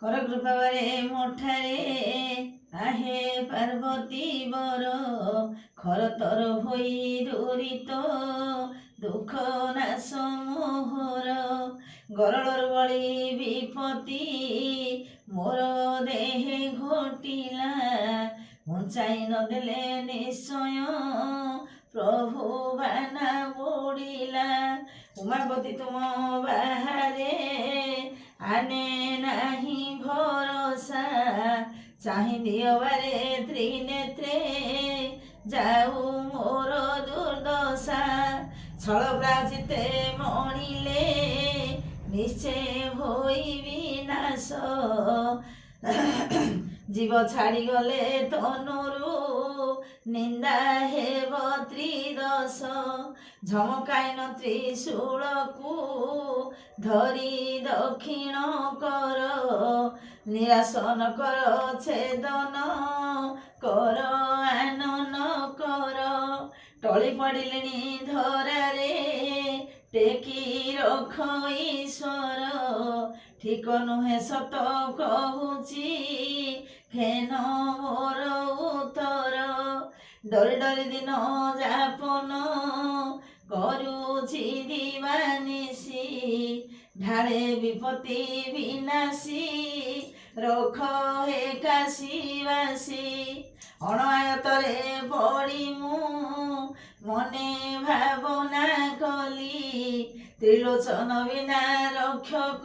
कर कृपावरे मोठारे आहे पार्वती बर खरतर होई दूरित दुख नाश मोहर गरलर बळी विपत्ति मोर देहे घटिला बंचाई नदेले निश्चय प्रभु बाना बुड़िला उमापति तुम बाहारे आने नाही भरोसा चाहि दियो बारे त्रिनेत्रे जाऊ मोर दुर्दशा छल प्राचिते मणिले निश्चय होई विनाश जीव छाड़ी गले तनुरु निंदा हेब त्रिदश झमकाइन त्रिशूलकु धरी दक्षिण कर निरासन कर छेदन कर आनन कर टली पड़िलेनी धरारे टेकी रख ईश्वर ठीक नुहे सत कहूची खेन मोर उत्तर डरी डरी दिन जापन करुची दिवानिसी ढाले विपत्ति विनाशी रख हे काशीवासी अणआयतरे पड़ी मु मने भावना कली त्रिलोचन बिना रक्षक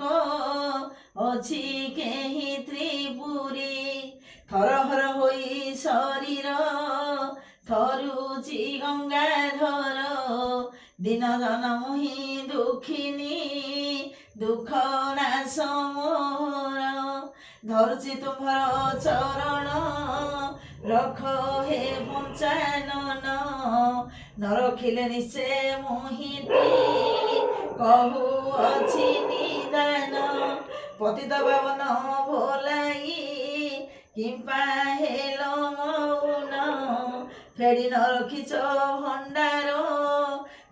अछि केही त्रिपुरी थरहर होई शरीर थरुची गंगाधर दिन जन मुहि दुखिनी दुख नाश मोर धरुची तुम्हार चरण रख हे पंचानन न रखिले निश्चय मोहिती कहू अछि निदान पतित पावन भोलाई किंपा हेल मौन फेड़ी न रखिच भंडार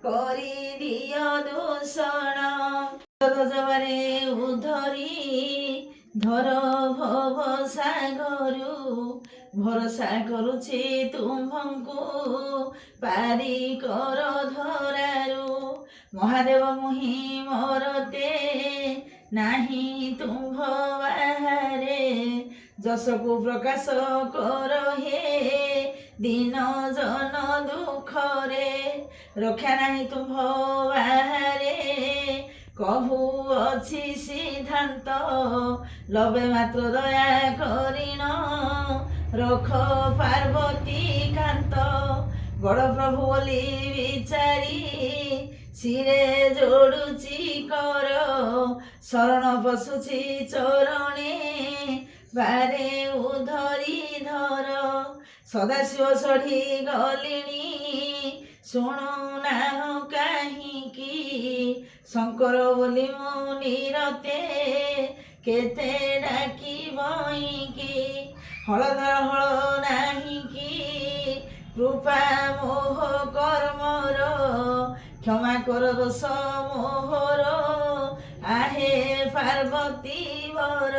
करी दिय दूषण जबारे उधरी धर भव सागरु भरोसा करुछि तुम्भंकु पारी कर धरारु महादेव मुहि मरते नाही तुम्भ बाहारे जसकु प्रकाश कर हे दिन जन दुखरे रक्षा नाही तुम्भ बाहारे कहू अछि सिद्धांत लबे मात्र दया करिण रख पार्वती कांत बड़ प्रभु बोली विचारी सिरे जोड़ुची कर शरण पशुची चरणे बारे उधरी धर सदाशिव सढ़ी गलिणी शुणु नाह काहींकी शंकर बोली मु निरते केते डाकी बईकी हलधर हल नाही कि कृपा मोह कर्मर क्षमा कर दोष मोहर आहे पार्वती वर।